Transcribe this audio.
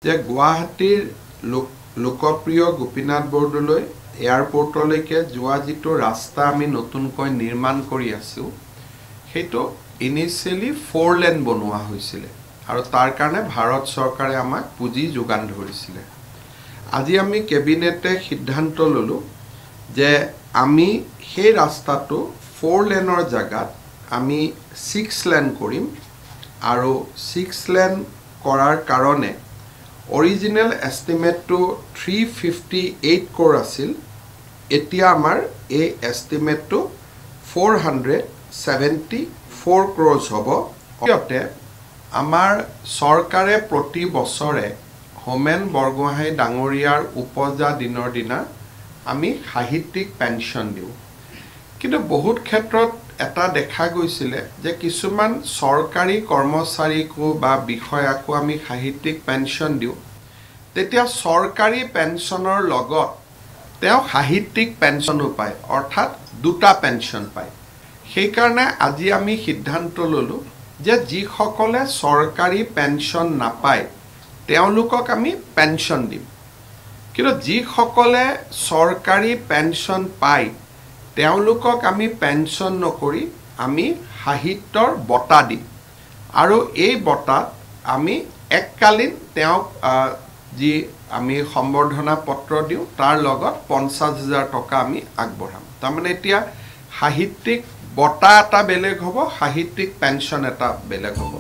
যে গুৱাহাটীৰ লোকপ্ৰিয় গোপীনাথ বৰদলৈ এয়াৰপোৰ্টলৈকে যোৱা যিটো ৰাস্তা আমি নতুনকৈ নিৰ্মাণ কৰি আছো সেইটো ইনিশিয়ালি 4 লেন বনোৱা হৈছিল আৰু তাৰ কাৰণে ভাৰত চৰকাৰে আমাক পুঁজি যোগান ধৰিছিল আজি আমি কেবিনেটে সিদ্ধান্ত ললো যে আমি সেই ৰাস্তাটো 4 লেনৰ জায়গাত আমি 6 লেন কৰিম আৰু 6 লেন কৰাৰ কাৰণে Original estimate to 358 crore asil. Etia amar a estimate to 474 crores hobo. Yote amar sorkare proti bosore Homen Borgohai Dangoriar upoja dinor dina ami sahityik pension diu. Kintu bahut khetrot এটা দেখা গৈছিলে যে কিছুমান সরকারি কর্মচারীকো বা বিষয়াকো আমি সাহিত্যিক পেনশন দিও তেতিয়া সরকারি পেনশনৰ লগত তেও সাহিত্যিক পেনশনো পায় অর্থাৎ দুটা পেনশন পায় সেই কারণে আজি আমি সিদ্ধান্ত ললো যে যি সকলে সরকারি পেনশন নাপায় তেওলোকক আমি পেনশন দিম কিন্তু যি সকলে সরকারি পেনশন পায় তেওঁলোকক আমি পেনশন নকৰি আমি সাহিত্যৰ বটা দিম আৰু এই বটা আমি এককালীন তেওঁ যি আমি সম্বৰ্ধনা পত্ৰ দিও তাৰ লগত 50,000 টকা আমি আগবঢ়াম তাৰ মানে এতিয়া সাহিত্যিক বটা এটা বেলেগ হ'ব সাহিত্যিক পেনশন এটা বেলেগ হ'ব